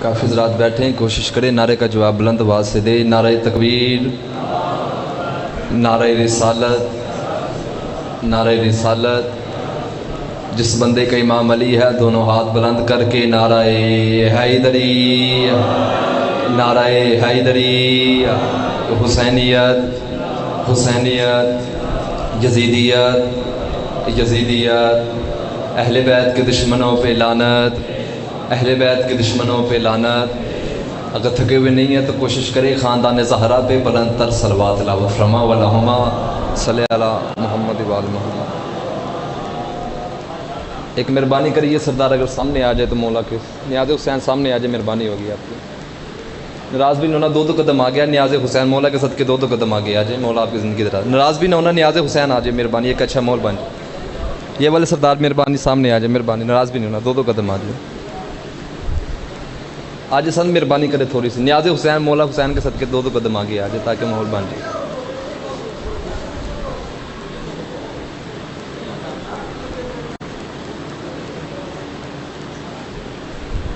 کافی حضرات بیٹھیں، کوشش کریں نعرے کا جواب بلند آواز سے دے۔ نعرہ تکبیر، نعرہ رسالت، نعرہ رسالت۔ جس بندے کا امام علی ہے دونوں ہاتھ بلند کر کے نعرہ حیدری، نعرہ حیدری، حسینیت، حسینیت، یزیدیت، یزیدیت، اہل بیت کے دشمنوں پہ لعنت، اہل بیت کے دشمنوں پہ لعنت۔ اگر تھکے ہوئے نہیں ہیں تو کوشش کریں خاندان زہرا پہ بلند تر صلوات تلاوت فرما اللہم صلی علی محمد وآل محمد۔ ایک مہربانی کریے سردار اگر سامنے آ جائے تو مولا کے نیاز حسین سامنے آ جائے، مہربانی ہوگی آپ کی۔ ناراض بھی نہ ہونا، دو قدم آ گیا نیاز حسین، مولا کے صدقے دو قدم آگے آ جائے، مولا آپ کی زندگی دراز۔ ناراض بھی نہ ہونا، نیاز حسین آ جائے، مہربانی ایک اچھا مول بن جائے۔ یہ والے سردار مہربانی سامنے آ جائے، مہربانی، ناراض بھی نہیں ہونا، دو قدم آ جائے۔ آج سن مہربانی کرے تھوڑی سی، نیاز حسین مولا حسین کے صدقے دو قدم آگے آ جائے تاکہ ماحول بن جائے۔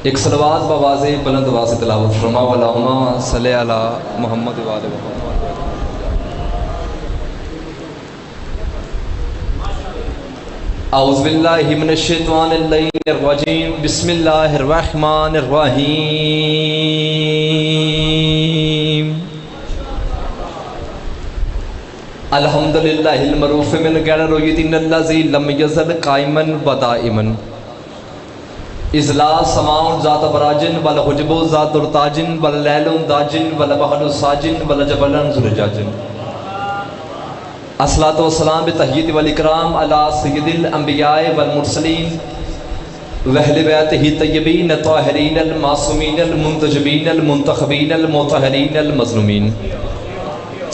ایک صلوات بآواز بلند آواز سے تلاوت فرما اللہم صلی علی محمد وآل محمد۔ اعوذ باللہ من الشیطان الرجیم، بسم اللہ الرحمن الرحیم۔ الحمدللہ المعروف من غیر رؤیت الذی لم یزل قائما ودائما، اذ لا سماع ذات براجن ولا حجب ذات ارتاجن ولا لیل داجن ولا بحر ساجن ولا جبل زرجاجن۔ الصلاۃ والسلام بتحیت والاکرام علی سید الانبیاء والمرسلین واہل بیتہ الطیبین الطاہرین المعصومین المنتجبین المنتخبین المطہرین المظلومین،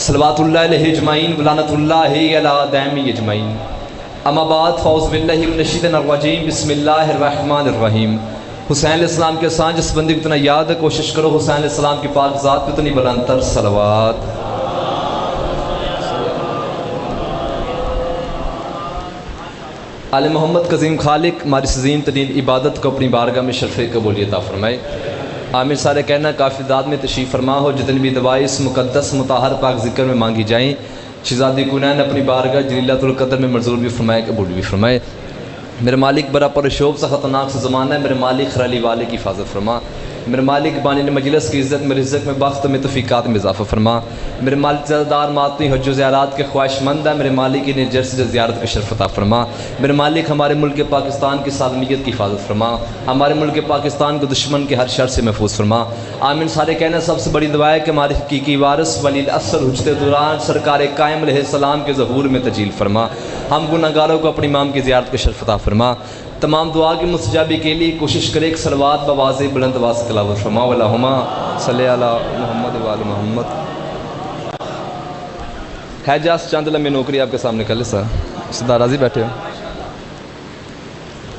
صلوات اللہ علیہ اجمعین ولعنۃ اللہ علی دائم اجمعین۔ اما بعد فاعوذ باللہ من الشیطان الرجیم، بسم اللہ الرحمن الرحیم۔ حسین علیہ السلام کے ساتھ جس بندے کو اتنا یاد ہے کوشش کرو حسین علیہ السلام کی پاک ذات پہ اتنی بلند تر صلوات۔ آل محمد قزیم خالق ہماری عظیم ترین عبادت کو اپنی بارگاہ میں شرف قبولیت عطا فرمائے۔ آمین سارے کہنا۔ کافی داد میں تشریف فرما ہو، جتنی بھی دعائیں اس مقدس مطہر پاک ذکر میں مانگی جائیں شہزادی کنین اپنی بارگاہ جلیلۃ القدر میں منظور بھی فرمائے، قبول بھی فرمائے۔ میرے مالک برا پرشوب سے خطرناک سے زمانہ ہے، میرے مالک خرالی والے کی حفاظت فرما۔ میرے مالک بانی مجلس کی عزت میں رزق میں بخت میں توفیقات میں اضافہ فرما۔ میرے مالک زیادہ دار ماتمی حج و زیارات کے خواہش مند ہے، میرے مالک انہیں جرس زیارت کا شرف عطا فرما۔ میرے مالک ہمارے ملک پاکستان کی سالمیت کی حفاظت فرما، ہمارے ملک پاکستان کو دشمن کے ہر شر سے محفوظ فرما۔ آمین سارے کہنا۔ سب سے بڑی دعا ہے کہ ہمارے حقیقی وارث ولی العصر حجت دوران سرکار قائم علیہ السلام کے ظہور میں تجلیل فرما۔ ہم گناہ گاروں کو اپنے امام کی زیارت کا شرف عطا فرما۔ تمام دعا کی مستجابی کے لیے کوشش کرے ایک صلوات بآواز بلند آواز سے تلاوت فرما اللہم صلی علی محمد وآل محمد۔ ہے جاس چاند لمحے نوکری آپ کے سامنے کر لے سردار راضی بیٹھے ہو۔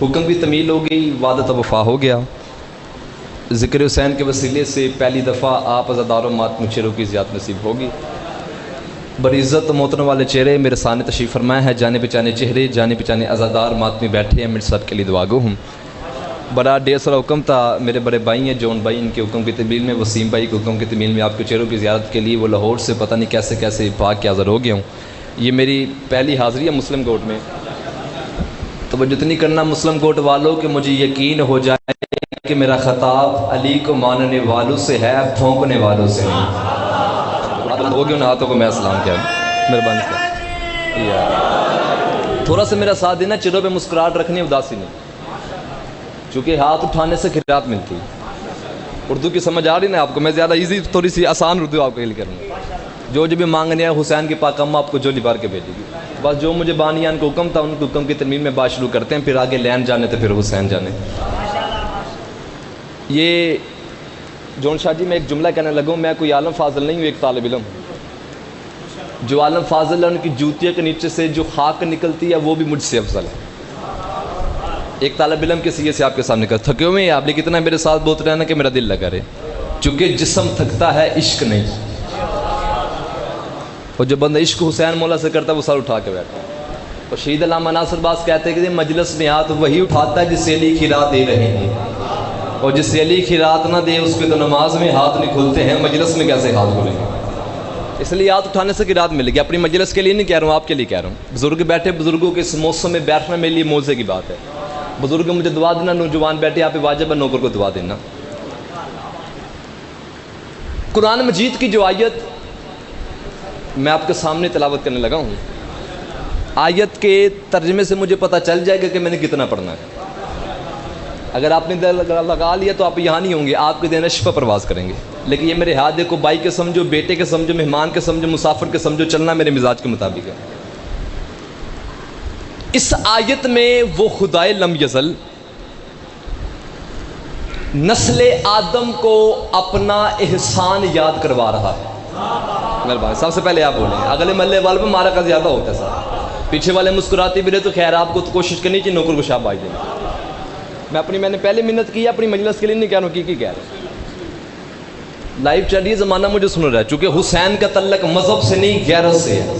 حکم کی تمیل ہو گئی، وعدت وفا ہو گیا۔ ذکر حسین کے وسیلے سے پہلی دفعہ آپ عزادار و ماتم چہروں کی زیادت نصیب ہوگی۔ بڑی عزت محترم والے چہرے میرے سامنے تشریف فرمائے ہیں، جانے پہچانے چہرے، جانے پہچانے عزادار ماتمی بیٹھے ہیں، میرے سب کے لیے دعا گو ہوں۔ بڑا ڈیر سارا حکم تھا، میرے بڑے بھائی ہیں جون بھائی، ان کے حکم کی تمیل میں، وسیم بھائی کے حکم کی تمیل میں آپ کے چہروں کی زیارت کے لیے وہ لاہور سے پتہ نہیں کیسے کیسے پاک کے حاضر ہو گیا ہوں۔ یہ میری پہلی حاضری ہے مسلم کوٹ میں، تو وہ جتنی کرنا مسلم کوٹ والوں کہ مجھے یقین ہو جائے کہ میرا خطاب علی کو ماننے والوں سے ہے، پھونکنے والوں سے نہیں۔ ہو گیا ان ہاتھوں کو میں سلام کیا، مہربانی کیا تھوڑا سا میرا ساتھ دینا، چہروں پہ مسکراہٹ رکھنی، اداسی نہیں، چونکہ ہاتھ اٹھانے سے خیرات ملتی۔ اردو کی سمجھ آ رہی نا آپ کو؟ میں زیادہ ایزی تھوڑی سی آسان اردو آپ کو لیے کروں گا۔ جو بھی مانگنے ہے حسین کی پاک اماں آپ کو جو بار کے بھیجے گی، بس جو مجھے بانیان کو حکم تھا ان کو حکم کی ترمیم میں بات شروع کرتے ہیں، پھر آگے لین جانے تو پھر حسین جانے۔ یہ جون شاہ جی میں ایک جملہ کہنے لگوں، میں کوئی عالم فاضل نہیں ہوں، ایک طالب علم ہوں۔ جو عالم فاضل ہے ان کی جوتیوں کے نیچے سے جو خاک نکلتی ہے وہ بھی مجھ سے افضل ہے۔ ایک طالب علم کے سیے سے آپ کے سامنے کہا، تھکے ہوئے ہیں آپ، لیکن اتنا میرے ساتھ بولتے رہنا کہ میرا دل لگا رہے، چونکہ جسم تھکتا ہے عشق نہیں۔ اور جو بندہ عشق حسین مولا سے کرتا ہے وہ سر اٹھا کے بیٹھتا ہے۔ اور شہید علامہ ناصر باز کہتے ہیں کہ مجلس میں ہاتھ وہی اٹھاتا ہے جسے علی کی راہ دے رہے ہیں۔ اور جسے علی کی رات نہ دے اس کے تو نماز میں ہاتھ نہیں کھلتے ہیں، مجلس میں کیسے ہاتھ کھلیں گے؟ اس لیے ہاتھ اٹھانے سے کی رات ملے گی. اپنی مجلس کے لیے نہیں کہہ رہا ہوں، آپ کے لیے کہہ رہا ہوں. بزرگ بیٹھے، بزرگوں کے اس موسم میں بیٹھنا میرے لیے موزے کی بات ہے. بزرگ مجھے دعا دینا، نوجوان بیٹھے آپ پہ واجب ہے نوکر کو دعا دینا. قرآن مجید کی جو آیت میں آپ کے سامنے تلاوت کرنے لگا ہوں، آیت کے ترجمے سے مجھے پتہ چل جائے گا کہ میں نے کتنا پڑھنا ہے. اگر آپ نے دل لگا لیا تو آپ یہاں نہیں ہوں گے، آپ کے دن عرش پر پرواز کریں گے. لیکن یہ میرے ہاتھ دیکھو، بھائی کے سمجھو، بیٹے کے سمجھو، مہمان کے سمجھو، مسافر کے سمجھو، چلنا میرے مزاج کے مطابق ہے. اس آیت میں وہ خدائے لم یزل نسل آدم کو اپنا احسان یاد کروا رہا ہے. سب سے پہلے آپ بولیں، اگلے محلے والے پہ مارا کا زیادہ ہوتا ہے سر، پیچھے والے مسکراتے بھی رہے تو خیر آپ کو تو کوشش کرنی چاہیے نوکر کو شاباش دیں. میں نے پہلے منت کی ہے، اپنی مجلس کے لیے نہیں کہہ رہا ہوں، کی کہہ رہا ہوں. لائیو چل رہی ہے، زمانہ مجھے سن رہا ہے، چونکہ حسین کا تعلق مذہب سے نہیں غیرت سے ہے.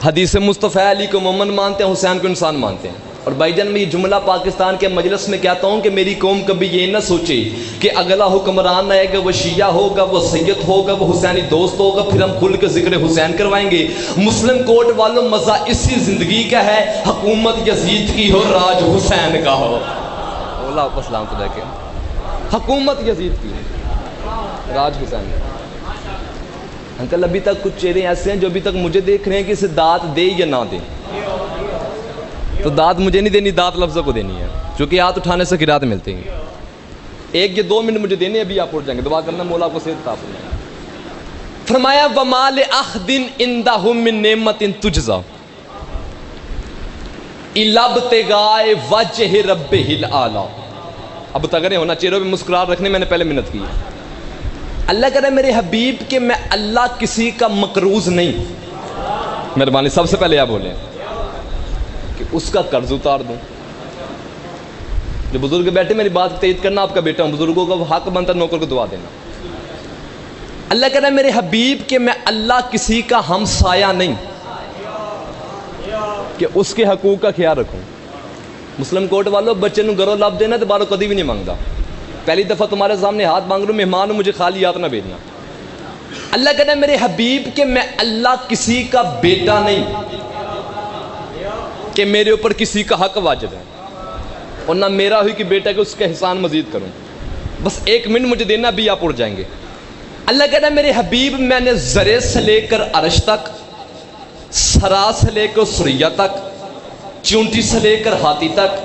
حدیث مصطفیٰ علی کو مومن مانتے ہیں، حسین کو انسان مانتے ہیں. اور بھائی جان میں یہ جملہ پاکستان کے مجلس میں کہتا ہوں کہ میری قوم کبھی یہ نہ سوچے کہ اگلا حکمران آئے گا وہ شیعہ ہوگا، وہ سید ہوگا، وہ حسینی دوست ہوگا، پھر ہم کھل کے ذکر حسین کروائیں گے. مسلم کوٹ والوں مزہ اسی زندگی کا ہے، حکومت یزید کی ہو، راج حسین کا ہو. اللہ کو سلام تو دیکھیں، حکومت یزید کی، راج حسین کا. انکل ابھی تک کچھ چہرے ایسے ہیں جو ابھی تک مجھے دیکھ رہے ہیں کہ اسے داد دے یا نہ دے. تو داد مجھے نہیں دینی، داد لفظوں کو دینی ہے، چونکہ ہاتھ اٹھانے سے قرات ملتی ہیں. 1 یا 2 منٹ مجھے دینے، ابھی آپ اٹھ جائیں گے. دعا کرنا مولا کو صحت عطا فرمائے. فرمایا وَمَا لِأَحْدٍ عِندَهُ مِن نِعْمَةٍ تُجْزَىٰ إِلَّا ابْتِغَاءَ وَجْهِ رَبِّهِ الْأَعْلَىٰ. اب تک ہونا چہروں پہ مسکراہٹ رکھنے، میں نے پہلے منت کی ہے. اللہ کہہ رہا ہے میرے حبیب کہ میں اللہ کسی کا مقروض نہیں. مہربانی سب سے پہلے آپ بولیں کہ اس کا قرض اتار دوں. جو بزرگ بیٹھے میری بات تائید کرنا، آپ کا بیٹا ہوں، بزرگوں کا حق بنتا نوکر کو دعا دینا. اللہ کہہ رہا ہے میرے حبیب کہ میں اللہ کسی کا ہمسایہ نہیں کہ اس کے حقوق کا خیال رکھوں. مسلم کوٹ والوں بچے نو گھروں لب دینا تو بارو کدی بھی نہیں مانگتا. پہلی دفعہ تمہارے سامنے ہاتھ مانگ رہا ہوں، مہمان ہوں، مجھے خالی ہاتھ نہ بھیجنا. اللہ کہتا ہے میرے حبیب کہ میں اللہ کسی کا بیٹا نہیں کہ میرے اوپر کسی کا حق واجب ہے، اور نہ میرا ہوئی کہ بیٹا کہ اس کا احسان مزید کروں. بس 1 منٹ مجھے دینا، بھی آپ اٹھ جائیں گے. اللہ کہتا ہے میرے حبیب میں نے ذرے سے لے کر عرش تک، سرا سے لے کر سریہ تک، چونٹی سے لے کر ہاتھی تک،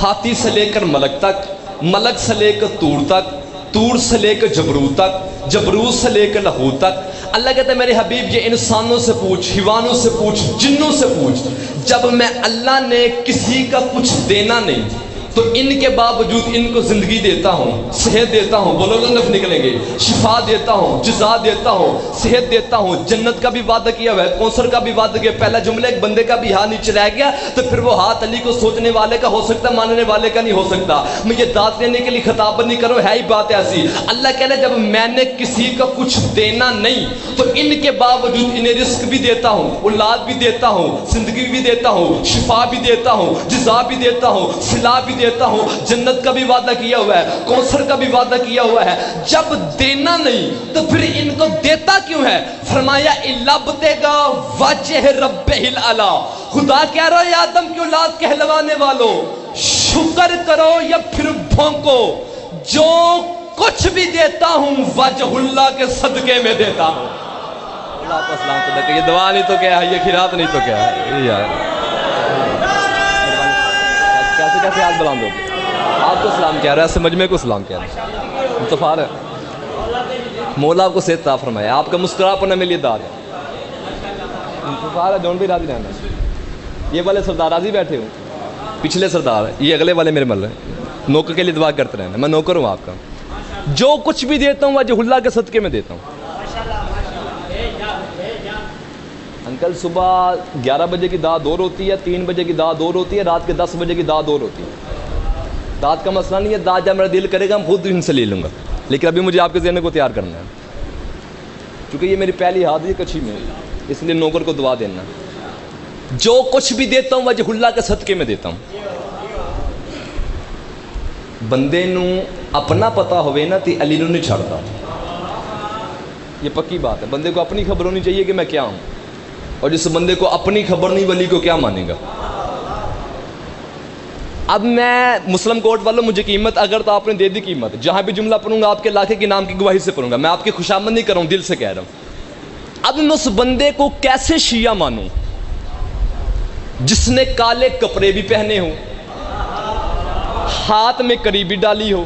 ہاتھی سے لے کر ملک تک، ملک سے لے کر تور تک، تور سے لے کر جبروت تک، جبروت سے لے کر لاہوت تک. اللہ کہتا ہے میرے حبیب یہ انسانوں سے پوچھ، حیوانوں سے پوچھ، جنوں سے پوچھ، جب میں اللہ نے کسی کا کچھ دینا نہیں تو ان کے باوجود ان کو زندگی دیتا ہوں، صحت دیتا ہوں، بولو گے نف نکلیں گے، شفا دیتا ہوں، جزا دیتا ہوں، صحت دیتا ہوں، جنت کا بھی وعدہ کیا ہوا ہے، کوثر کا بھی وعدہ کیا. پہلا جملہ ایک بندے کا بھی ہاتھ نیچے رہ گیا تو پھر وہ ہاتھ علی کو سوچنے والے کا ہو سکتا ہے، ماننے والے کا نہیں ہو سکتا. میں یہ داد دینے کے لیے خطاب نہیں کروں، ہے ہی بات ایسی. اللہ کہہ رہا ہے جب میں نے کسی کا کچھ دینا نہیں تو ان کے باوجود انہیں رزق بھی دیتا ہوں، اولاد بھی دیتا ہوں، زندگی بھی دیتا ہوں، شفا بھی دیتا ہوں، جزا بھی دیتا ہوں، صلاح بھی دیتا ہوں، جنت کا بھی وعدہ کیا ہوا ہے، کوثر کا بھی وعدہ کیا ہوا ہے. جب دینا نہیں تو پھر ان کو دیتا کیوں ہے؟ فرمایا اِلَّبْتِغَاءَ وَجْهِ رَبِّهِ الْأَعْلَىٰ. خدا کہہ رہا ہے آدم کی اولاد کہلوانے والوں، شکر کرو یا پھر بھونکو، جو کچھ بھی دیتا ہوں وجہ اللہ کے صدقے میں دیتا ہوں. اللہ کو اسلام کو دیکھیں، یہ دعا نہیں تو کیا ہے، یہ خیرات نہیں تو کیا ہے. کیسے کیسے ہاتھ بلند ہو گے؟ آپ کو سلام کہہ رہا ہے، سمجھ میں کو سلام کہہ رہا ہے. متفار ہے مولا آپ کو صحت عطا فرمائے. آپ کا مسکرا پڑنا میرے لیے داد ہے. متفار ہے، جون بھی راضی رہنا. یہ والے سردار راضی بیٹھے ہوں، پچھلے سردار یہ اگلے والے میرے مل رہے ہیں. نوکر کے لیے دعا کرتے رہنا، میں نوکر ہوں آپ کا. جو کچھ بھی دیتا ہوں وجہ اللہ کے صدقے میں دیتا ہوں. انکل صبح 11 بجے کی دعا دور ہوتی ہے، 3 بجے کی دعا دور ہوتی ہے، رات کے 10 بجے کی دعا دور ہوتی ہے. دعوت کا مسئلہ نہیں ہے، دعوت جب میرا دل کرے گا ہم خود ان سے لے لوں گا، لیکن ابھی مجھے آپ کے ذہن کو تیار کرنا ہے. چونکہ یہ میری پہلی حاضری کچھی میں، اس لیے نوکر کو دعا دینا. جو کچھ بھی دیتا ہوں وجہ اللہ کے صدقے میں دیتا ہوں. بندے نو اپنا پتا ہوئے نا تی علی نو نہیں چھڑتا. یہ پکی بات ہے. بندے کو اپنی خبر ہونی چاہیے کہ میں کیا ہوں, اور جس بندے کو اپنی خبر نہیں ولی کو کیا مانے گا. اب میں مسلم کوٹ والوں, مجھے قیمت اگر تو آپ نے دے دی قیمت, جہاں بھی جملہ پڑھوں گا آپ کے علاقے کے نام کی گواہی سے پڑھوں گا, میں آپ کی خوشامد نہیں کر رہا ہوں, دل سے کہہ رہا ہوں. اب میں اس بندے کو کیسے شیعہ مانوں جس نے کالے کپڑے بھی پہنے ہوں, ہاتھ میں قریبی ڈالی ہو,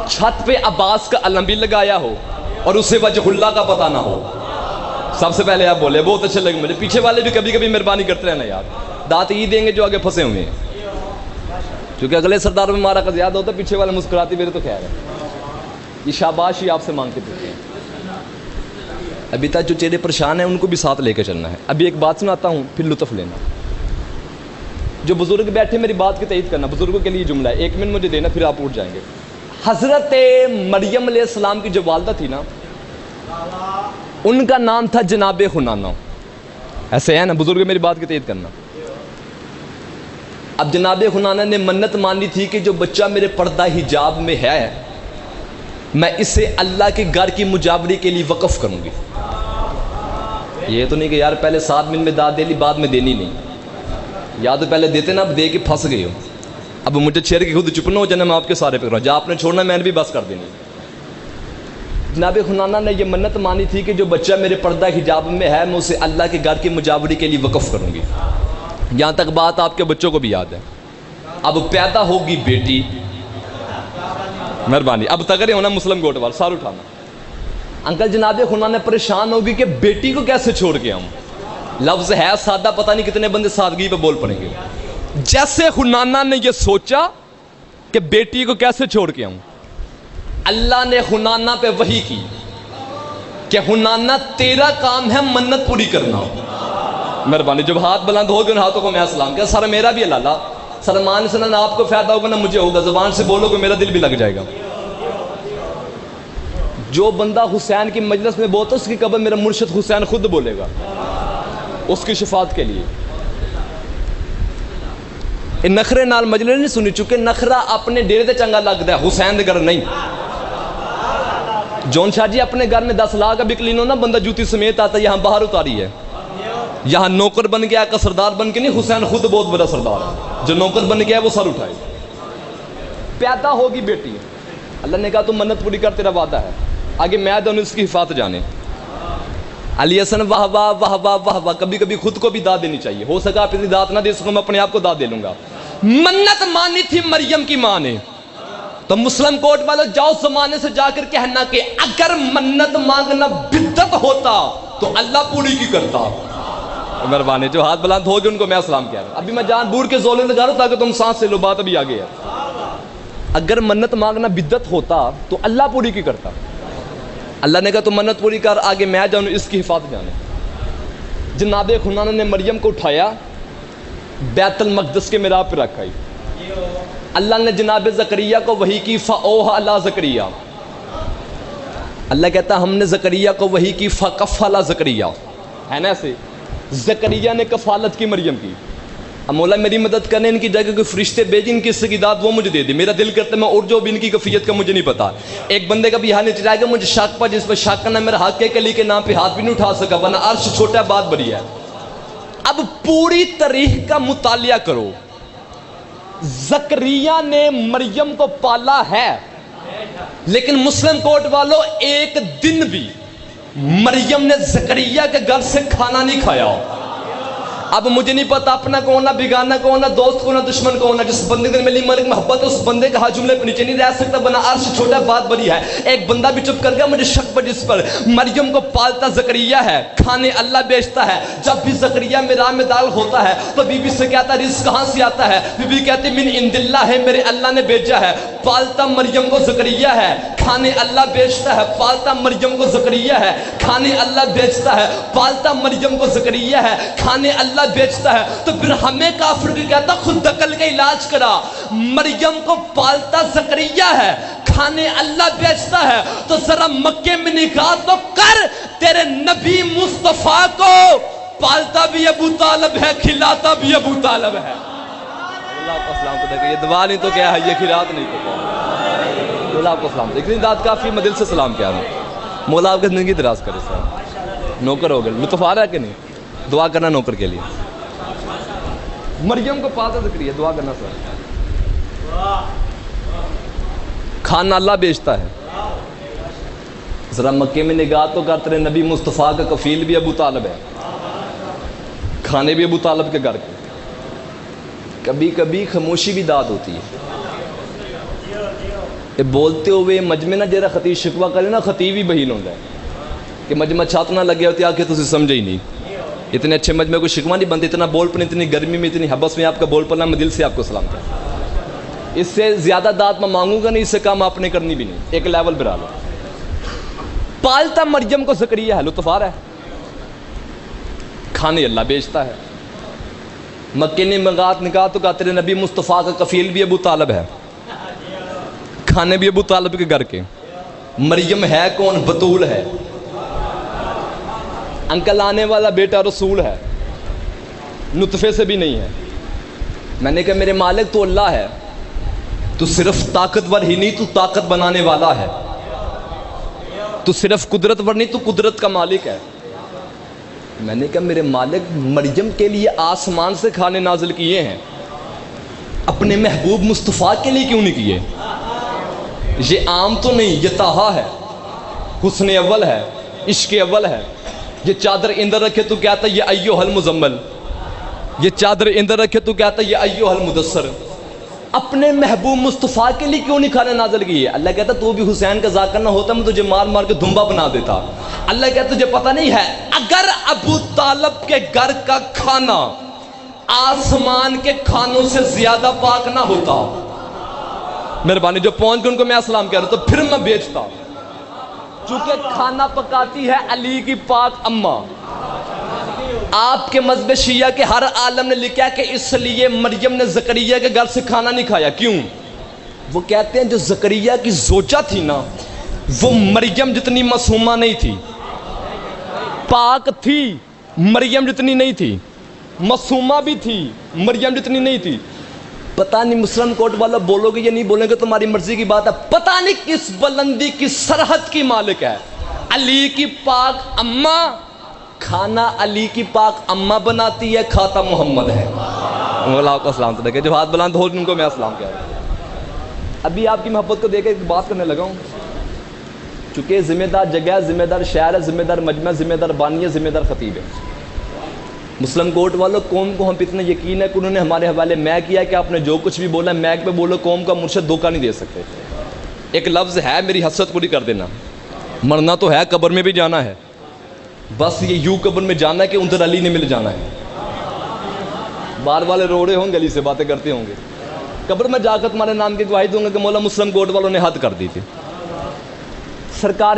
چھت پہ عباس کا علم بھی لگایا ہو, اور اسے وجہ اللہ کا پتہ نہ ہو. سب سے پہلے آپ بولے, بہت اچھے لگے مجھے. پیچھے والے بھی کبھی کبھی مہربانی کرتے رہنا یار, دانت یہ دیں گے جو آگے پھنسے ہوئے ہیں, کیونکہ اگلے سردار میں مارا کا زیادہ ہوتا ہے, پیچھے والے مسکراتی میرے تو خیر ہے. یہ شاباشی آپ سے مانگ کے پوچھتے ہیں. ابھی تک جو چہرے پریشان ہیں ان کو بھی ساتھ لے کے چلنا ہے. ابھی ایک بات سناتا ہوں, پھر لطف لینا. جو بزرگ بیٹھے میری بات کی تائید کرنا, بزرگوں کے لیے جملہ ہے, 1 منٹ مجھے دینا پھر آپ اٹھ جائیں گے. حضرت مریم علیہ السلام کی جو والدہ تھی نا, ان کا نام تھا جناب حنانہ. ایسے ہے نا, بزرگ میری بات کی تائید کرنا. اب جناب حنانہ نے منت مانی تھی کہ جو بچہ میرے پردہ حجاب میں ہے میں اسے اللہ کے گھر کی مجاوری کے لیے وقف کروں گی. یہ تو نہیں کہ یار پہلے 7 منٹ میں داد دے لی بعد میں دینی نہیں, یا تو پہلے دیتے نا, اب دے کے پھنس گئے ہو. اب مجھے چھیڑ کے خود چپ نہ ہو جانا, میں آپ کے سارے پہ کروں, جہاں آپ نے چھوڑنا میں نے بھی بس کر دینی. جناب حنانہ نے یہ منت مانی تھی کہ جو بچہ میرے پردہ حجاب میں ہے میں اسے اللہ کے گھر کی مجاوری کے لیے وقف کروں گی. یہاں تک بات آپ کے بچوں کو بھی یاد ہے. اب پیدا ہوگی بیٹی, مہربانی اب تگڑے ہونا مسلم گوٹ وال سار اٹھانا. انکل جناب حنانہ پریشان ہوگی کہ بیٹی کو کیسے چھوڑ کے آؤں. لفظ ہے سادہ, پتہ نہیں کتنے بندے سادگی پہ بول پڑیں گے. جیسے حنانہ نے یہ سوچا کہ بیٹی کو کیسے چھوڑ کے آؤں, اللہ نے حنانہ پہ وحی کی کہ حنانہ تیرا کام ہے منت پوری کرنا. مہربانی جب ہاتھ بلند ہو گئے ان ہاتھوں کو میں سلام کیا. سر میرا بھی اللہ سلمان سے نہ آپ کو فائدہ ہوگا نہ مجھے ہوگا, زبان سے بولو کہ میرا دل بھی لگ جائے گا. جو بندہ حسین کی مجلس میں بولتا اس کی قبر میرا مرشد حسین خود بولے گا اس کی شفاعت کے لیے. نخرے نال مجلس نہیں سنی, چکے نخرا اپنے ڈیرے تے چنگا لگتا ہے, حسین دے گھر نہیں. جون شاہ جی اپنے گھر میں 10 لاکھ کا بکلینو نا, بندہ جوتی سمیت آتا, یہاں باہر اتاری ہے, یہاں نوکر بن گیا کا سردار بن کے نہیں. حسین خود بہت بڑا سردار ہے, جو نوکر بن گیا وہ سر اٹھائے. پیدا ہوگی بیٹی, اللہ نے کہا تم منت پوری کر, تیرا وعدہ ہے. آگے میں دونوں اس کی حفاظت جانے. علی حسن واہ واہ واہ واہ واہ واہ, کبھی کبھی خود کو بھی داد دینی چاہیے. ہو سکا آپ اتنی داد نہ دے سکوں, میں اپنے آپ کو داد دے لوں گا. منت مانی تھی مریم کی ماں نے, تو مسلم کوٹ والے جاؤ زمانے سے جا کر کہنا کہ اگر منت مانگنا بدعت ہوتا تو اللہ پوری کی کرتا. مہربانی جو ہاتھ بلند ہو گئے ان کو میں سلام کہہ رہا ہوں. ابھی میں جان بوڑھ کے زولے لگا رہا ہوں تاکہ تم سانس سے لو, بات ابھی آگے ہے. اگر منت مانگنا بدعت ہوتا تو اللہ پوری کی کرتا. اللہ نے کہا تو منت پوری کر, آگے میں جانوں اس کی حفاظت جانے. جناب حنانہ نے مریم کو اٹھایا, بیت المقدس کے محراب پہ رکھائی. اللہ نے جناب زکریا کو وحی کی, فاوحی الی زکریا. اللہ کہتا ہم نے زکریا کو وحی کی, فکفل زکریا. ہے نا ایسے, زکریا نے کفالت کی مریم کی. اب مولا میری مدد کرنے, ان کی جگہ کوئی فرشتے بھیجیں, ان کی اس کی داد وہ مجھے دے دے. میرا دل کرتا میں اٹھ جاؤ, بھی ان کی کفیت کا مجھے نہیں پتا. ایک بندے کا بھی ہاتھ نہیں چلائے گا مجھے شک پر, جس پر شک کرنا میرا حق ہے کہ علی کے نام پہ ہاتھ بھی نہیں اٹھا سکا, ورنہ عرش چھوٹا بات بڑی ہے. اب پوری تاریخ کا مطالعہ کرو. زکریا نے مریم کو پالا ہے, لیکن مسلم کوٹ والوں ایک دن بھی مریم نے زکریا کے گھر سے کھانا نہیں کھایا. اب مجھے نہیں پتا اپنا کون ہے, بیگانہ کون ہے, دوست کون ہے, دشمن کون ہے. جس بندے کے میری ملک محبت ہے اس بندے کا ہاتھ جملے پر نیچے نہیں رہ سکتا, بنا عرش چھوٹا بات بڑی ہے. ایک بندہ بھی چپ کر گیا مجھے شک پر, جس پر مریم کو پالتا زکریا ہے, کھانے اللہ بیچتا ہے. جب بھی زکریا میرا میں دال ہوتا ہے تو بی بی سے کہتا رزق کہاں سے آتا ہے, بی بی کہتی من عند اللہ ہے, میرے اللہ نے بھیجا ہے. پالتا مریم کو زکریا ہے, کھانے اللہ بیچتا ہے. پالتا مریم کو زکریا ہے, کھانے اللہ بیچتا ہے. پالتا مریم کو زکریا ہے, کھانے اللہ بیچتا ہے. تو پھر ہمیں کافر بھی کہتا خود دقل کا علاج کرا. مریم کو پالتا زکریا ہے, کھانے اللہ بیچتا ہے, تو ذرا مکے میں نکاح تو کر. تیرے نبی مصطفیٰ کو پالتا بھی ابو طالب ہے, کھلاتا بھی ابو طالب ہے. مولا آپ کو السلام کو دیکھیں، یہ دعا نہیں تو کیا ہے، یہ خیرات نہیں تو کیا ہے۔ مولا آپ کو السلام دیکھ، اتنی داد کافی، میں دل سے سلام کیا ہوں۔ مولا آپ کی زندگی دراز کرے صاحب، نوکر ہو گئے، لطف آ رہا ہے کہ نہیں؟ دعا کرنا نوکر کے لیے، مریم کو پاتا ذکری ہے، دعا کرنا سر۔ کھانا اللہ بیچتا ہے، ذرا مکے میں نگاہ تو کر، تیرے نبی مصطفیٰ کا کفیل بھی ابو طالب ہے، کھانے بھی ابو طالب کے گھر کے۔ کبھی کبھی خاموشی بھی داد ہوتی ہے، یہ بولتے ہوئے مجمع نہ جیرا خطیب شکوہ کرے نا، خطیب ہی بہیل ہوتا ہے کہ مجمع چھات نہ لگے ہوتی، آکے تسی سمجھے ہی نہیں۔ اتنے اچھے مجمع کو شکوہ نہیں بنتے، اتنا بول پن، اتنی گرمی میں، اتنی حبس میں آپ کا بول پنا، میں دل سے آپ کو سلام کرتا ہوں۔ اس سے زیادہ داد میں مانگوں گا نہیں، اس سے کام آپ نے کرنی بھی نہیں، ایک لیول برا لو۔ پالتا مریم کو زکریا ہے، لطف آ رہا ہے، کھانے اللہ بیچتا ہے۔ مکے نے مغات نکاح تو کہا، تیرے نبی مصطفیٰ کا کفیل بھی ابو طالب ہے، کھانے بھی ابو طالب کے گھر کے۔ مریم ہے کون؟ بطول ہے، انکل آنے والا بیٹا رسول ہے، نطفے سے بھی نہیں ہے۔ میں نے کہا میرے مالک تو اللہ ہے، تو صرف طاقتور ہی نہیں، تو طاقت بنانے والا ہے، تو صرف قدرتور نہیں، تو قدرت کا مالک ہے۔ میں نے کہا میرے مالک مریم کے لیے آسمان سے کھانے نازل کیے ہیں، اپنے محبوب مصطفیٰ کے لیے کیوں نہیں کیے؟ یہ عام تو نہیں، یہ طہا ہے، حسن اول ہے، عشق اول ہے۔ یہ چادر اندر رکھے تو کہتا ہے یہ ایھا المزمل، یہ چادر اندر رکھے تو کہتا ہے یہ ایھا المدثر۔ اپنے محبوب مصطفیٰ کے لیے کیوں نہیں کھانے نازل کیے؟ اللہ کہتا تو بھی حسین کا ذاکر نہ ہوتا، میں تجھے مار مار کے دھمبا بنا دیتا۔ اللہ کہتا تجھے پتہ نہیں ہے، اگر ابو طالب کے گھر کا کھانا آسمان کے کھانوں سے زیادہ پاک نہ ہوتا، مہربانی جو پہنچ کے ان کو میں السلام کہہ رہا ہوں، تو پھر میں بیچتا۔ چونکہ کھانا پکاتی ہے علی کی پاک اماں۔ آپ کے مذہب شیعہ کے ہر عالم نے لکھا ہے کہ اس لیے مریم نے زکریا کے گھر سے کھانا نہیں کھایا۔ کیوں؟ وہ کہتے ہیں جو زکریا کی زوجہ تھی نا، وہ مریم جتنی معصومہ نہیں تھی، پاک تھی، مریم جتنی نہیں تھی، معصومہ بھی تھی، مریم جتنی نہیں تھی۔ پتہ نہیں مسلم کورٹ والا بولو گے یا نہیں بولیں گے، تمہاری مرضی کی بات ہے، پتہ نہیں کس بلندی کی سرحد کی مالک ہے۔ علی کی پاک اماں، کھانا علی کی پاک اماں بناتی ہے، کھاتا محمد ہے۔ مولا کو السلام تو دیکھیں، جو ہاتھ بلند ہو ان کو میں السلام کہہ رہا ہوں۔ ابھی آپ کی محبت کو دیکھ کے بات کرنے لگا ہوں، چونکہ ذمہ دار جگہ ہے، ذمہ دار شہر ہے، ذمہ دار مجمع، ذمہ دار بانی ہے، ذمہ دار خطیب ہے۔ مسلم کورٹ والوں، قوم کو ہم پہ اتنا یقین ہے کہ انہوں نے ہمارے حوالے میں کیا ہے کہ آپ نے جو کچھ بھی بولا میک پہ بولو، قوم کا مرشد دھوکہ نہیں دے سکتے۔ ایک لفظ ہے، میری حسرت پوری کر دینا، مرنا تو ہے، قبر میں بھی جانا ہے، بس یہ یوں قبر میں جانا ہے کہ اندر علی نے مل جانا ہے۔ بار والے رو رہے ہوں گے، گلی سے باتیں کرتے ہوں گے، قبر میں جا کر تمہارے نام کی گواہی دوں گا کہ مولا مسلم کورٹ والوں نے حد کر دی تھی۔ سرکار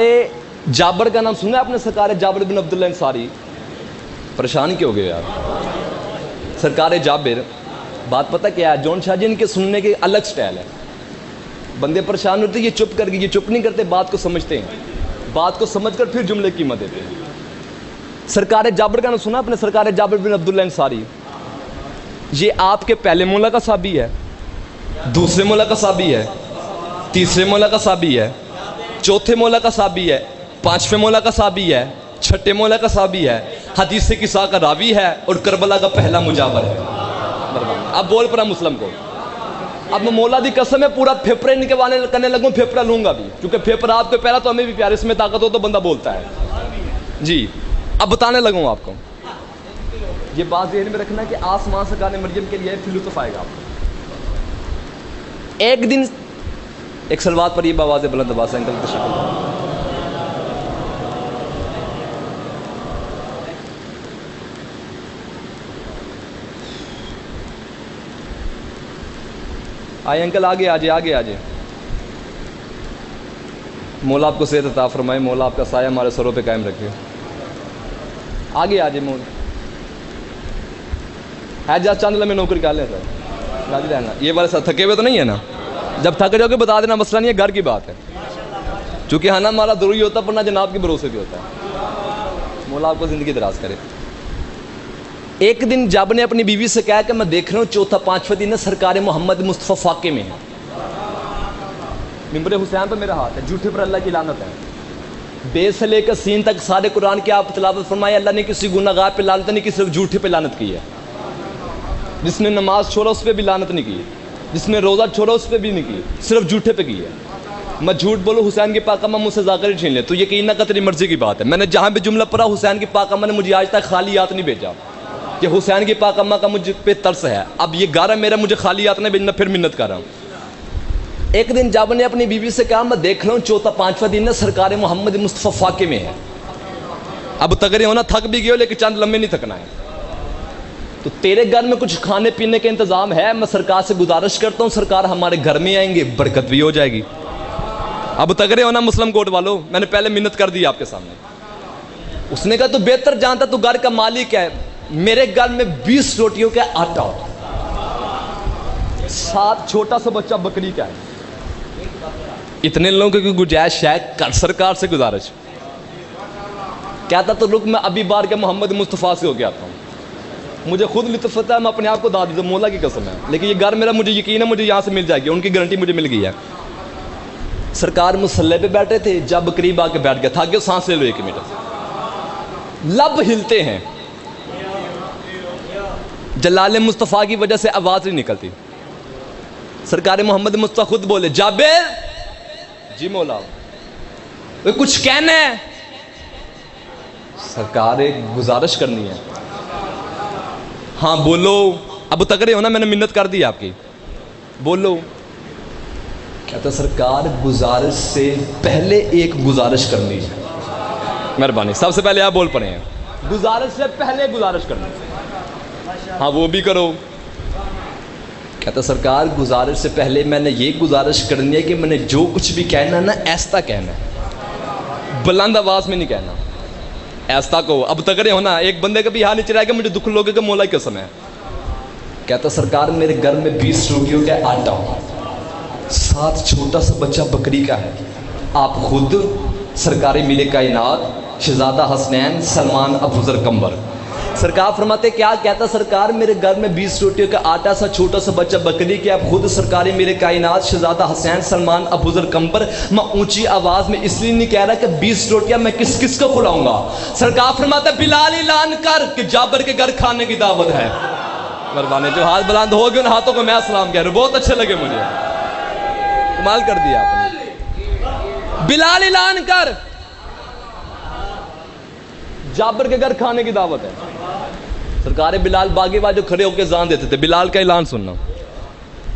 جابر کا نام سنا ہے آپ نے؟ سرکار جابر بن عبداللہ انصاری، پریشان کیوں گئے یار؟ سرکار جابر، بات پتہ کیا ہے، جون شاہ جی ان کے سننے کے الگ سٹائل ہے، بندے پریشان ہوتے یہ چپ کر کے، یہ چپ نہیں کرتے، بات کو سمجھتے ہیں، بات کو سمجھ کر پھر جملے کی قیمت دیتے ہیں۔ سرکار جابر کا نام سنا آپ نے؟ سرکار جابر بن عبداللہ انصاری، یہ آپ کے پہلے مولا کا صحابی ہے، دوسرے مولا کا صحابی ہے، تیسرے مولا کا صحابی ہے، چوتھے مولا کا صحابی ہے، پانچویں مولا کا صحابی ہے، چھٹے مولا کا صحابی ہے، حدیث قصہ کا راوی ہے، اور کربلا کا پہلا مجاور ہے۔ اب بول پڑا مسلم کو، اب میں مولا دی قسم ہے پورا پھیپڑے نکلوانے کرنے لگوں، پھیپڑا لوں گا بھی، کیونکہ پھیپڑا آپ کو پہلا تو ہمیں بھی پیار، اس میں طاقت ہو تو بندہ بولتا ہے جی۔ اب بتانے لگوں آپ کو، یہ بات ذہن میں رکھنا کہ آسمان سے گانے مریم کے لیے پھر لطف آئے گا آپ کو۔ ایک دن ایک سلوات پر یہ بآواز بلند آواز سے انکل تشریف، آئے انکل آگے آجے، آگے آجے۔ مولا آپ کو صحت عطا فرمائے، مولا آپ کا سایہ ہمارے سروں پہ قائم رکھے، آگے آجے مولا ہے جا چاند لمحے نوکری کر لیں سر، راضی رہنا۔ یہ والے ساتھ تھکے ہوئے تو نہیں ہے نا؟ جب تھک جاؤ گے بتا دینا، مسئلہ نہیں ہے، گھر کی بات ہے، چونکہ ہاں نا ہمارا ضروری ہوتا ہے، پر نہ جناب کے بھروسے بھی ہوتا ہے۔ مولا آپ کو زندگی دراز کرے۔ ایک دن جب نے اپنی بیوی سے کہا کہ میں دیکھ رہا ہوں چوتھا پانچواں دن سرکار محمد مصطفیٰ فاقے میں ہے. ممبر حسین پہ میرا ہاتھ ہے, جھوٹے پر اللہ کی لعنت ہے. بے سے لے کر سین تک سارے قرآن کی آپ تلاوت فرمائے, اللہ نے کسی گناہ گار پہ لعنت نہیں کی, صرف جھوٹے پہ لعنت کی ہے. جس نے نماز چھوڑا اس پہ بھی لعنت نہیں کی, جس نے روزہ چھوڑا اس پہ بھی نہیں کی, صرف جھوٹے پہ کی ہے. میں جھوٹ بولوں حسین کی پاک اماں مجھ سے ذاکر چھین لے تو یقین نہ کر تیری مرضی کی بات ہے. میں نے جہاں بھی جملہ پڑھا حسین کی پاک اماں نے مجھے آج تک خالی ہاتھ نہیں بھیجا کہ حسین کی پاک اماں کا مجھ پہ ترس ہے. اب یہ گارا میرا مجھے خالی ہاتھ نہیں بھیجنا, پھر منت کر رہا ہوں. ایک دن جاب نے اپنی بیوی سے کہا میں دیکھ رہا ہوں چوتھا پانچواں دن سرکار محمد مصطفیٰ فاقے میں ہے. اب تگڑے ہونا تھک بھی گئے ہو لیکن چند لمبے نہیں تھکنا ہے. تو تیرے گھر میں کچھ کھانے پینے کا انتظام ہے؟ میں سرکار سے گزارش کرتا ہوں سرکار ہمارے گھر میں آئیں گے, برکت بھی ہو جائے گی. اب تگڑے ہونا مسلم کوٹ والو, میں نے پہلے منت کر دی آپ کے سامنے. اس نے کہا تو بہتر جانتا تو گھر کا مالک ہے, میرے گھر میں 20 روٹیوں کا آٹا, 7 چھوٹا سا بچہ بکری کا ہے. اتنے لوگوں کی گنجائش ہے, کر سرکار سے گزارش. کہتا تو رک میں ابھی بار کے محمد مصطفیٰ سے ہو کے آتا ہوں. مجھے خود لطف ہوتا ہے, میں اپنے آپ کو داد دیتا ہوں, مولا کی قسم ہے, لیکن یہ گھر میرا مجھے یقین ہے مجھے یہاں سے مل جائے گی, ان کی گارنٹی مجھے مل گئی ہے. سرکار مصلی پہ بیٹھے تھے, جب قریب آ کے بیٹھ گیا, تھا کہ سانس لے لو 1 منٹ. لب ہلتے ہیں, جلال مصطفیٰ کی وجہ سے آواز نہیں نکلتی. سرکار محمد مصطفیٰ خود بولے جابر, جی مولا کچھ کہنا ہے؟ سرکار ایک گزارش کرنی ہے. ہاں بولو. اب تگڑے ہونا, میں نے منت کر دی آپ کی, بولو. کہتا سرکار گزارش سے پہلے ایک گزارش کرنی ہے. مہربانی, سب سے پہلے آپ بول پڑے ہیں, گزارش سے پہلے گزارش کرنی ہے. ہاں وہ بھی کرو. کہتا سرکار گزارش سے پہلے میں نے یہ گزارش کرنی ہے کہ میں نے جو کچھ بھی کہنا نا ایسا کہنا ہے, بلند آواز میں نہیں کہنا, ایسا کو. اب تگڑے ہونا, ایک بندے کا بھی ہاتھ نہیں چلا کہ مجھے دکھ لوگے کہ مولا کی قسم ہے. کہتا سرکار میرے گھر میں 20 روٹیوں کا آٹا, 7 چھوٹا سا بچہ بکری کا ہے. آپ خود سرکار میر کائنات شہزادہ حسنین سلمان ابوذر قمبر. سرکار فرماتے کیا؟ کہتا سرکار میرے گھر میں 20 روٹیوں کا آٹا, سا چھوٹا سا بچہ بکری کے. آپ خود سرکار میرے کائنات شہزادہ حسین سلمان ابوذر قمبر. میں اونچی آواز میں اس لیے نہیں کہہ رہا کہ 20 روٹیاں میں کس کس کو کھلاؤں گا. سرکار فرماتے بلال اعلان کر کہ جابر کے گھر کھانے کی دعوت ہے. مہربانی, جو ہاتھ بلند ہو گئے ان ہاتھوں کو میں سلام کہہ رہا ہوں, بہت اچھے لگے مجھے, کمال کر دیا آپ نے. بلال اعلان کر جابر کے گھر کھانے کی دعوت ہے. سرکار بلال باغی جو کھڑے ہو کے زان دیتے تھے, بلال کا اعلان سننا.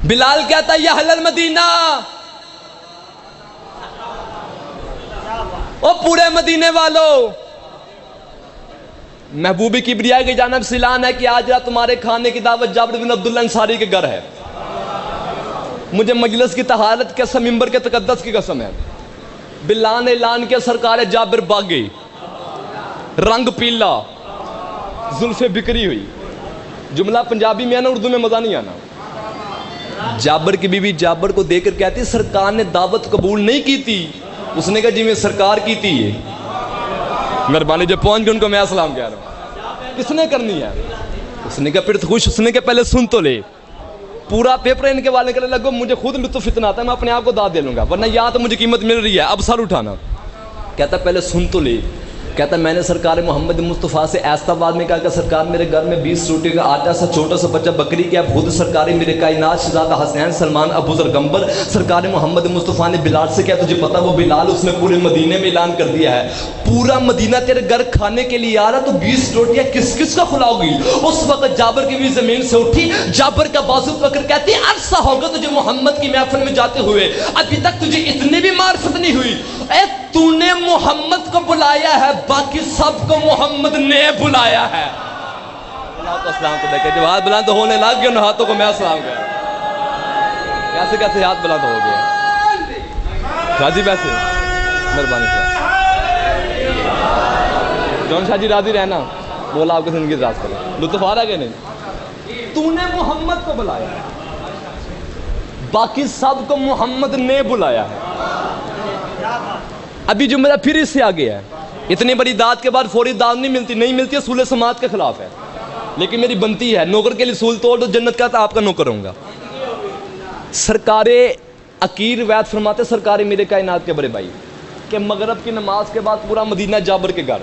بلال کہتا یا اہل المدینہ, او پورے مدینے والو, محبوب کبریا کی جانب سے اعلان ہے کہ آج رات تمہارے کھانے کی دعوت جابر بن عبداللہ انصاری کے گھر ہے. مجھے مجلس کی طہارت کے قسم, منبر کے تقدس کی قسم ہے. بلال نے اعلان کیا سرکار جابر باغی, رنگ پیلا, زلفیں بکری ہوئی. جملہ پنجابی میں آنا, اردو میں مزہ نہیں آنا. جابر کی بیوی جابر کو دیکھ کر کہتی سرکار نے دعوت قبول نہیں کی تھی. اس نے کہا جی میں سرکار کی تھی. یہ مہربانی, جو پہنچ گئے ان کو میں السلام کہہ رہا ہوں. کس نے کرنی ہے؟ اس نے کہا پھر تو خوش. اس نے کہا پہلے سن تو لے. پورا پیپر ان کے والے کرنے لگو, مجھے خود لطف اتنا آتا ہے میں اپنے آپ کو داد دے لوں گا, ورنہ یا تو مجھے قیمت مل رہی ہے, اب سر اٹھانا. کہتا پہلے سن تو لے. کہتا میں نے سرکار محمد مصطفیٰ سے ایسا بعد میں کہا کہ سرکار میرے گھر میں 20 روٹیوں کا آٹا, سا چھوٹا سا بچہ بکری کے. اب خود سرکار میرے کائنات شہزادہ حسین سلمان ابوذر قمبر. سرکار محمد مصطفیٰ نے بلال سے کہا تجھے پتا وہ بلال, اس نے پورے مدینے میں اعلان کر دیا ہے پورا مدینہ تیرے گھر کھانے کے لیے آ رہا, تو 20 روٹیاں کس کس کا کھلاؤ گی؟ اس وقت جابر کی بھی زمین سے اٹھی, جابر کا بازو پکڑ کہتی عرصہ ہوگا تجھے محمد کی محفل میں جاتے ہوئے, ابھی تک تجھے اتنی بھی معرفت نہیں ہوئی. اے تو نے محمد کو بلایا ہے, باقی سب کو محمد نے بلایا ہے. السلام کو دیکھیں, جو ہاتھ بلند ہونے لگ گئے ان ہاتھوں کو میں سلام کر. کیسے کیسے ہاتھ بلند ہو گئے راضی ویسے, مہربانی سے جون شاہ جی راضی رہنا, مولا آپ کی زندگی دراز کرے. لطف آ رہا کہ نہیں؟ تو نے محمد کو بلایا ہے, باقی سب کو محمد نے بلایا ہے. ابھی جملہ پھر اس سے آگے ہے. اتنی بڑی داد کے بعد فوری داد نہیں ملتی, نہیں ملتی ہے, اصول سماعت کے خلاف ہے. لیکن میری بنتی ہے نوکر کے لیے اصول توڑ دو، جنت کا تو آپ کا نوکر ہوں گا۔ سرکار عقیر وید فرماتے، سرکار میرے کائنات کے بڑے بھائی، کہ مغرب کی نماز کے بعد پورا مدینہ جابر کے گھر۔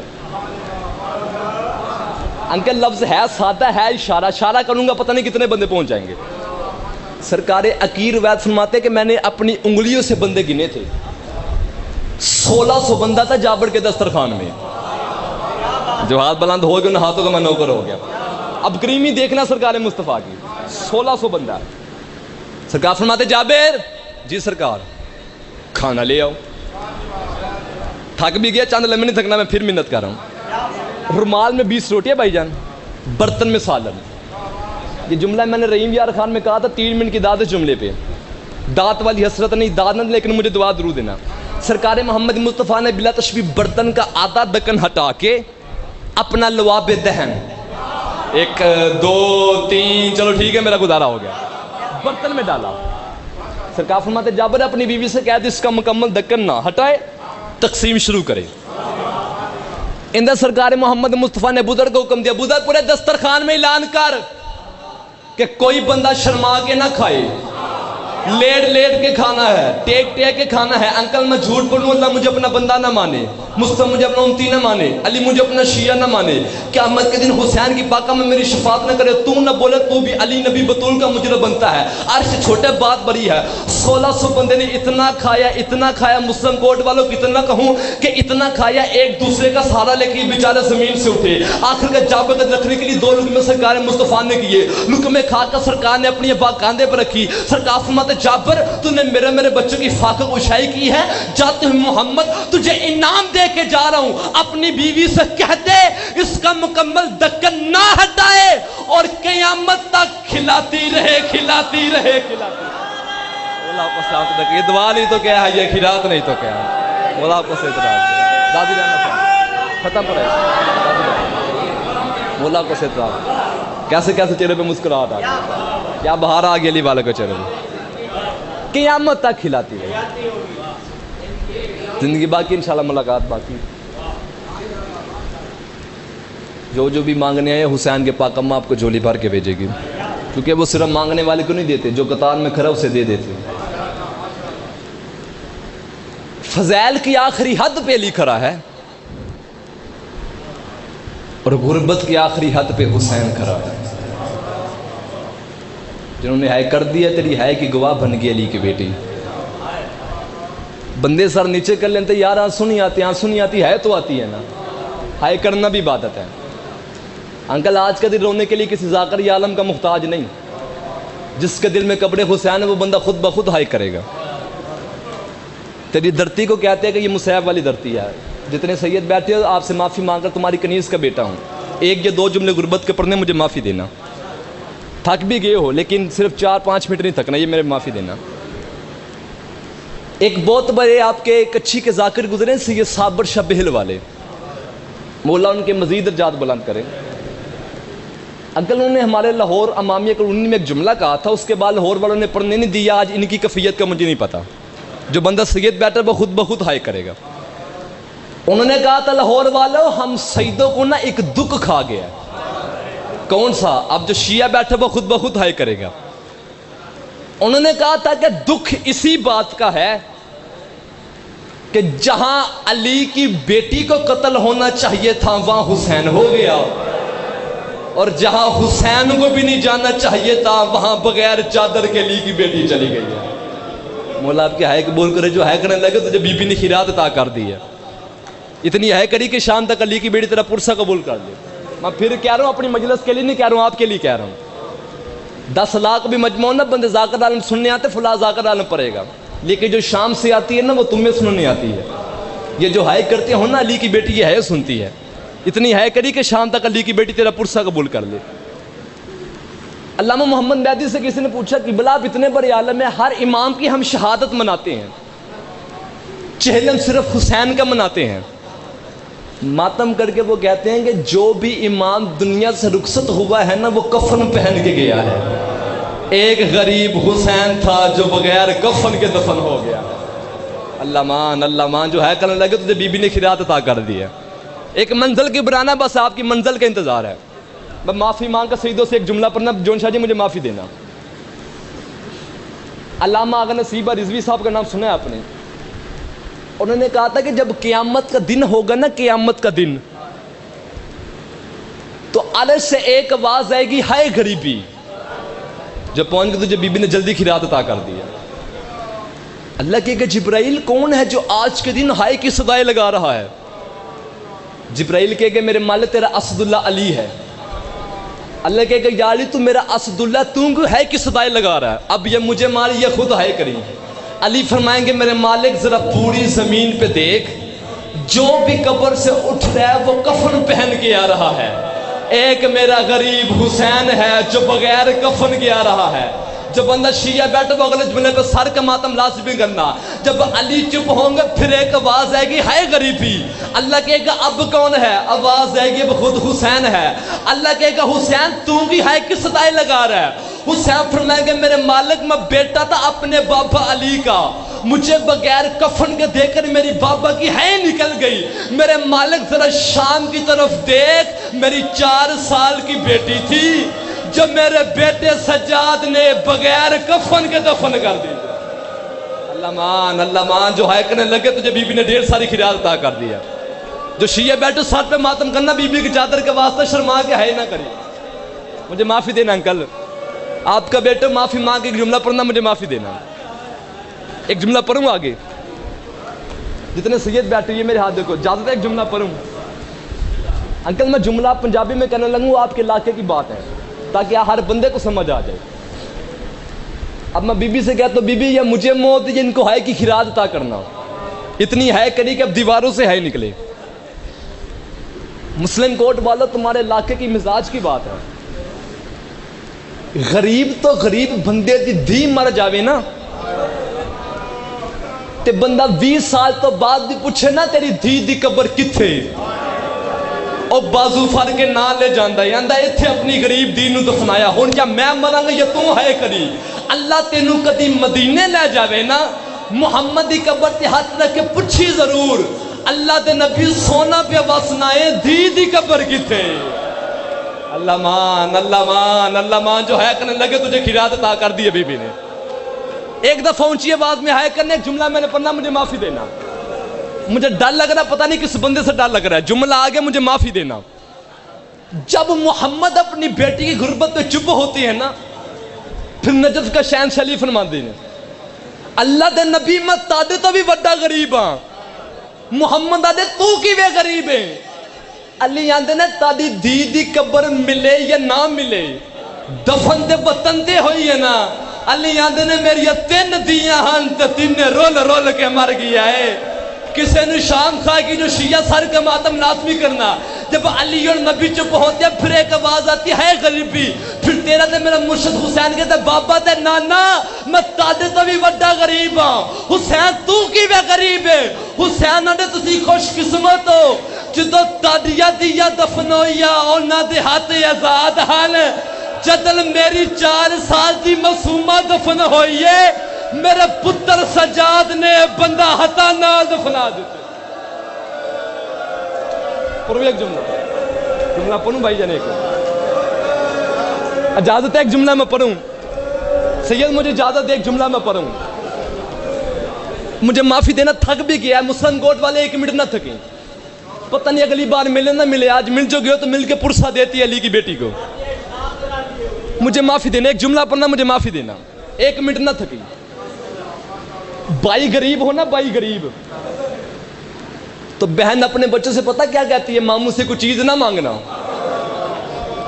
انکل لفظ ہے سادہ، ہے اشارہ کروں گا پتہ نہیں کتنے بندے پہنچ جائیں گے۔ سرکار عقیر وید فرماتے کہ میں نے اپنی انگلیوں سے بندے گنے تھے، 1600 بندہ تھا جابر کے دسترخوان میں۔ جو ہاتھ بلند ہو گئے ان ہاتھوں کا میں نوکر ہو گیا۔ اب کریمی دیکھنا سرکار مصطفیٰ کی، 1600 بندہ۔ سرکار فرماتے جابر، جی سرکار، کھانا لے آؤ۔ تھک بھی گیا، چاند لمحے نہیں تھکنا، میں پھر منت کر رہا ہوں۔ رومال میں 20 روٹیاں بھائی جان، برتن میں سالن۔ یہ جملہ میں نے رحیم یار خان میں کہا تھا، 3 منٹ کی داد اس جملے پہ، دانت والی حسرت نہیں، داد نہ، لیکن مجھے دعا ضرور دینا۔ سرکار محمد مصطفیٰ نے بلا تشبیہ برتن کا آدھا ڈھکن ہٹا کے اپنا لواب دہن، 1 2 3 چلو ٹھیک ہے میرا گزارا ہو گیا، برتن میں ڈالا۔ سرکار فرماتے جابر اپنی بیوی سے کہہ دے اس کا مکمل ڈھکن نہ ہٹائے، تقسیم شروع کرے۔ اندر سرکار محمد مصطفیٰ نے بزرگ کو حکم دیا، بزرگ پورے دسترخوان میں اعلان کر کہ کوئی بندہ شرما کے نہ کھائے، لیٹ کے کھانا ہے، ٹیک کے کھانا ہے۔ انکل میں جھوٹ بولوں اللہ مجھے اپنا بندہ نہ مانے، مصطفیٰ مجھے اپنا امتی نہ مانے، علی مجھے اپنا شیعہ نہ مانے، قیامت کے دن حسین کی پاکہ میں میری شفاعت نہ کرے، تو نہ بولے تو بھی علی نبی بطول کا مجرم بنتا ہے۔ عرش چھوٹے بات بڑی ہے۔ 1600 بندے نے اتنا کھایا، مسلم کوٹ والوں کو اتنا کہوں کہ اتنا کھایا، ایک دوسرے کا سہارا لے کے بیچارے زمین سے اٹھے۔ آخر کا جابر کو رکھنے کے لیے 2 لقمے سرکار مصطفیٰ نے کیے، لقمے کھا کر سرکار نے اپنی ابا کاندھے پر رکھی۔ سرکار فرماتے جابر تو نے میرے بچوں کی فاقہ کشائی کی ہے، جاتے ہوئے محمد تجھے انعام دے کے جا رہا ہوں، اپنی بیوی سے کہہ دے اس کا مکمل ڈھکن نہ ہٹائے اور قیامت تک کھلاتی رہے۔ اللہ کو سلامت رکھے۔ یہ دعا نہیں تو کیا ہے، یہ خیرات نہیں تو کیا ہے۔ اللہ کو سے دادی رہنا ختم پر ہے، اللہ کو سے کیسے چہرے پہ مسکراہٹ آ گئی، کیا بہار آ گئی علی والے کو چہرے پہ، قیامت تک کھلاتی رہے۔ زندگی باقی، انشاءاللہ ملاقات باقی۔ جو بھی مانگنے آئے حسین کے پاک اماں آپ کو جھولی بھر کے بھیجے گی، کیونکہ وہ صرف مانگنے والے کو نہیں دیتے، جو قطار میں کھڑا اسے دے دیتے۔ فضائل کی آخری حد پہ علی کھڑا ہے اور غربت کی آخری حد پہ حسین کھڑا ہے۔ جنہوں نے ہائے کر دیا تیری ہائے کی گواہ بن گئی علی کی بیٹی۔ بندے سر نیچے کر لیتے، یار آنسو نہیں آتی ہے تو آتی ہے نا، ہائے کرنا بھی عبادت ہے۔ انکل آج کا دن رونے کے لیے کسی ذاکر یا عالم کا محتاج نہیں، جس کے دل میں کپڑے حسین ہے وہ بندہ خود بخود ہائے کرے گا۔ تیری دھرتی کو کہتے ہیں کہ یہ مصیب والی دھرتی ہے، جتنے سید بیٹھے ہو آپ سے معافی مانگ کر تمہاری کنیز کا بیٹا ہوں، 1 یا 2 جملے غربت کے پڑھنے مجھے معافی دینا، تھک بھی گئے ہو لیکن صرف 4-5 منٹ نہیں تھکنا، یہ میرے معافی دینا۔ ایک بہت بڑے آپ کے کچھی کے ذاکر گزرے سید صابر شاہ بہل والے، مولا ان کے مزید درجات بلند کرے۔ اگر انہوں نے ہمارے لاہور امامیہ کالونی میں ایک جملہ کہا تھا، اس کے بعد لاہور والوں نے پڑھنے نہیں دیا، آج ان کی کیفیت کا مجھے نہیں پتا۔ جو بندہ سید بیٹر وہ خود بخود ہائے کرے گا۔ انہوں نے کہا تھا لاہور والوں ہم سیدوں کو نا ایک دکھ کھا گیا، کون سا؟ اب جو شیعہ بیٹھا وہ خود بخود ہائے کرے گا۔ انہوں نے کہا تھا کہ دکھ اسی بات کا ہے کہ جہاں علی کی بیٹی کو قتل ہونا چاہیے تھا وہاں حسین ہو گیا، اور جہاں حسین کو بھی نہیں جانا چاہیے تھا وہاں بغیر چادر کے علی کی بیٹی چلی گئی ہے۔ مولا آپ کے ہائے قبول کرے، جو ہائے کرنے لگے تجھے بی بی نے خیرات عطا کر دی ہے، اتنی ہائے کری کہ شام تک علی کی بیٹی تیرا پرسہ قبول کر لے۔ میں پھر کہہ رہا ہوں، اپنی مجلس کے لیے نہیں کہہ رہا ہوں، آپ کے لیے کہہ رہا ہوں۔ 10 لاکھ بھی مجموع نہ بندے ذاکر عالم سننے آتے، فلاں ذاکر عالم پڑے گا، لیکن جو شام سے آتی ہے نا وہ تمہیں سننے آتی ہے۔ یہ جو ہائے کرتے ہو نا علی کی بیٹی، یہ ہے سنتی ہے، اتنی ہائے کری کہ شام تک علی کی بیٹی تیرا پرسہ قبول کر لے۔ علامہ محمد میدی سے کسی نے پوچھا کہ بلا آپ اتنے بڑے عالم ہیں، ہر امام کی ہم شہادت مناتے ہیں، چہلم صرف حسین کا مناتے ہیں۔ ماتم کر کے وہ کہتے ہیں کہ جو بھی امام دنیا سے رخصت ہوا ہے نا وہ کفن پہن کے گیا ہے، ایک غریب حسین تھا جو بغیر کفن کے دفن ہو گیا۔ اللہ مان جو ہے کرنے لگے تجھے بی بی نے خیرات عطا کر دی ہے۔ ایک منزل کی برانا، بس آپ کی منزل کا انتظار ہے۔ میں معافی مانگ کر سیدوں سے ایک جملہ پڑھنا، جون شاہ جی مجھے معافی دینا. علامہ آغا نصیبہ رضوی صاحب کا نام سنا ہے آپ نے؟ انہوں نے کہا تھا کہ جب قیامت کا دن ہوگا نا، قیامت کا دن، تو عرش سے ایک آواز آئے گی، ہائے غریبی. جب پہنچ گئے تو جب بی بی نے جلدی خیرات عطا کر دیا. اللہ کہے کہ جبرائیل کون ہے جو آج کے دن ہائے کی صدائیں لگا رہا ہے؟ جبرائیل کہے کہ میرے مالک تیرا اسد اللہ علی ہے. اللہ کہے کہ یا علی تو میرا اسد اللہ، تو ہے کی صدائیں لگا رہا ہے، اب یہ مجھے مار، یہ خود ہے کریں. علی فرمائیں گے میرے مالک ذرا پوری زمین پہ دیکھ، جو بھی قبر سے اٹھ رہا ہے وہ کفن پہن کے آ رہا ہے. ایک میرا غریب حسین ہے جو بغیر کفن کے آ رہا ہے. جب بندہ شیعہ بیٹھے وہ اگلے جملے پہ سر کا ماتم لازمی کرنا. جب علی چپ ہوں گے پھر ایک آواز آئے گی، ہائے غریبی. اللہ کہے گا اب کون ہے؟ آواز آئے گی اب خود حسین ہے. اللہ کہے گا حسین تو بھی ہائے کی صدائیں لگا رہا ہے. حسین فرمائیں گے میرے مالک میں بیٹا تھا اپنے بابا علی کا، مجھے بغیر کفن کے دیکھ کر میری بابا کی ہے نکل گئی. میرے مالک ذرا شام کی طرف دیکھ، میری 4 سال کی بیٹی تھی جو میرے بیٹے سجاد نے بغیر کفن کے دفن کر دی. اللہ مان جو ہے کرنے لگے تجھے بی بی نے 1.5 سال خیرات عطا کر دیا. جو شیعہ بیٹھے سر پہ ماتم کرنا، بی بی کی چادر کے واسطے شرما کے ہے نہ کری. مجھے معافی دینا انکل، آپ کا بیٹا معافی مانگ ایک جملہ پڑھنا، مجھے معافی دینا. ایک جملہ پڑھوں آگے، جتنے سید بیٹھے یہ میرے ہاتھ دیکھو، اجازت ہے ایک جملہ پڑھوں؟ انکل میں جملہ پنجابی میں کہنے لگوں، آپ کے علاقے کی بات ہے تاکہ ہر بندے کو سمجھ آ جائے. اب میں بی بی سے کہتا ہوں بی بی یہ مجھے موت یہ ان کو ہائے کی خیرات عطا کرنا. اتنی ہے کری کہ اب دیواروں سے ہے نکلے. مسلم کوٹ والا تمہارے علاقے کی مزاج کی بات ہے. غریب تو غریب بندے دی دھی مر جاوے نا تے بندہ 20 سال تو بعد بھی پوچھے نا تیری دھی دی قبر کتھے، او بازو فر کے نہ لے جاندہ ہے اندہ ایتھے اپنی غریب دین نو دفنایا. ہون کیا میں مراں گا یا تو ہے کری؟ اللہ تینو کدی مدینے لے جاوے نا، محمد دی قبر تے ہاتھ رکھ کے پوچھی ضرور، اللہ دے نبی سونا پہ وسنائے دھی دی قبر کتھے؟ اللہ مان جو ہے کرنے لگے تجھے خیرات عطا کر دی. بی بی نے ایک دفعہ اونچی آواز میں ہائے کرنے، ایک جملہ میں نے پڑھنا، مجھے معافی دینا. مجھے ڈر لگ رہا، پتہ نہیں کس بندے سے ڈر لگ رہا ہے. جملہ آگے، مجھے معافی دینا. جب محمد اپنی بیٹی کی غربت پہ چپ ہوتی ہے نا، پھر نجف کا شہنشاہ علی فرماندے نے اللہ دے نبی میں تاڑے تو بھی بڑا غریب ہاں، محمد آدھے تو کی وے غریب ہے. علی آندے نے تاڑی دی دی قبر ملے یا نہ ملے، دفن دے وطن دے ہوئی ہے نا. علی آندے نے میری 3 دیاں ہن تے 3 رول رول کے مر گیا ہے. کسے نے شام خواہ کی جو شیعہ سر کا ماتم لازمی کرنا. جب علی اور نبی چپ ہوتے ہیں پھر ایک آواز آتی ہے غریبی. پھر تیرا تے میرا مرشد حسین کہتا ہے بابا تے نانا میں تاڑے تو بھی بڑا غریب ہاں. حسین تو کی وے غریب ہے؟ حسین آنے تسی خوش قسمت ہو جدو تاڑیا دیا دفن ہویا اونا دے ہاتھ آزاد ہن. جدل میری 4 سال دی معصومہ دفن ہوئی ہے، میرے پتر سجاد نے بندہ ہتا نال دفنا دیتے. پڑھو ایک جملہ پڑھوں بھائی جانے کو، اجازت ہے ایک جملہ میں پڑھوں؟ سید مجھے اجازت ہے ایک جملہ میں پڑھوں. مجھے معافی دینا، تھک بھی گیا ہے. مسلم کوٹ والے 1 منٹ نہ تھکیں، پتہ نہیں اگلی بار ملے نہ ملے. آج مل جو گئے تو مل کے پرسہ دیتی ہے علی کی بیٹی کو. مجھے معافی دینا، ایک جملہ پڑھنا، مجھے معافی دینا، 1 منٹ نہ تھکی. بائی غریب ہو نا، بائی غریب تو بہن اپنے بچوں سے پتہ کیا کہتی ہے؟ ماموں سے کوئی چیز نہ مانگنا،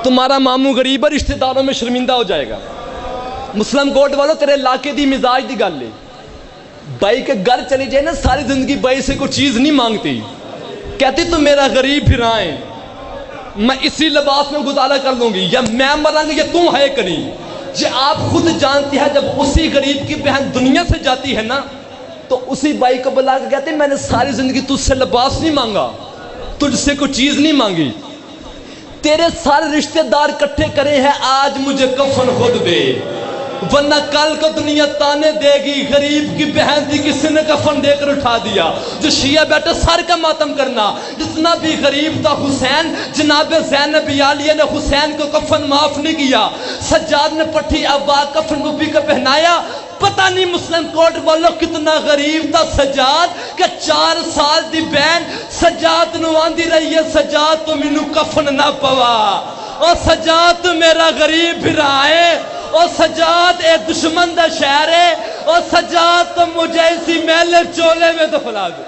تمہارا ماموں غریب ہے، رشتہ داروں میں شرمندہ ہو جائے گا. مسلم کوٹ والوں تیرے علاقے دی مزاج دی گل لے، بائی کے گھر چلی جائے نا ساری زندگی بائی سے کوئی چیز نہیں مانگتی، کہتی تو میرا غریب پھرائیں، میں اسی لباس میں گزارا کر لوں گی، یا میں مروں گی یا تم ہے کری. یہ آپ خود جانتی ہے جب اسی غریب کی بہن دنیا سے جاتی ہے نا تو اسی بائی کو بلا کے کہتے ہیں میں نے ساری زندگی تجھ سے لباس نہیں مانگا، تجھ سے کوئی چیز نہیں مانگی، تیرے سارے رشتہ دار کٹھے کرے ہیں، آج مجھے کفن خود دے. ورنہ کل کو دنیا تانے دے گی غریب کی بہن تھی کسی نے کفن دے کر اٹھا دیا. جو شیعہ بیٹھے سر کا ماتم کرنا. جتنا بھی غریب تھا حسین, جناب زینب عالیہ نے حسین کو کفن معاف نہیں کیا. سجاد نے پٹھی ابا کفن گوبھی کو پہنایا. پتہ نہیں مسلم کورٹ والوں کتنا غریب تھا سجاد کہ 4 سال دی بہن سجاد نو آندی رہی ہے سجاد تو مینوں کفن نہ پوا, او سجاد تو میرا غریب بھرا ہے, او سجاد اے دشمن دا شہر ہے, او سجاد تو مجھے اسی میلے چولے میں دفنا دے.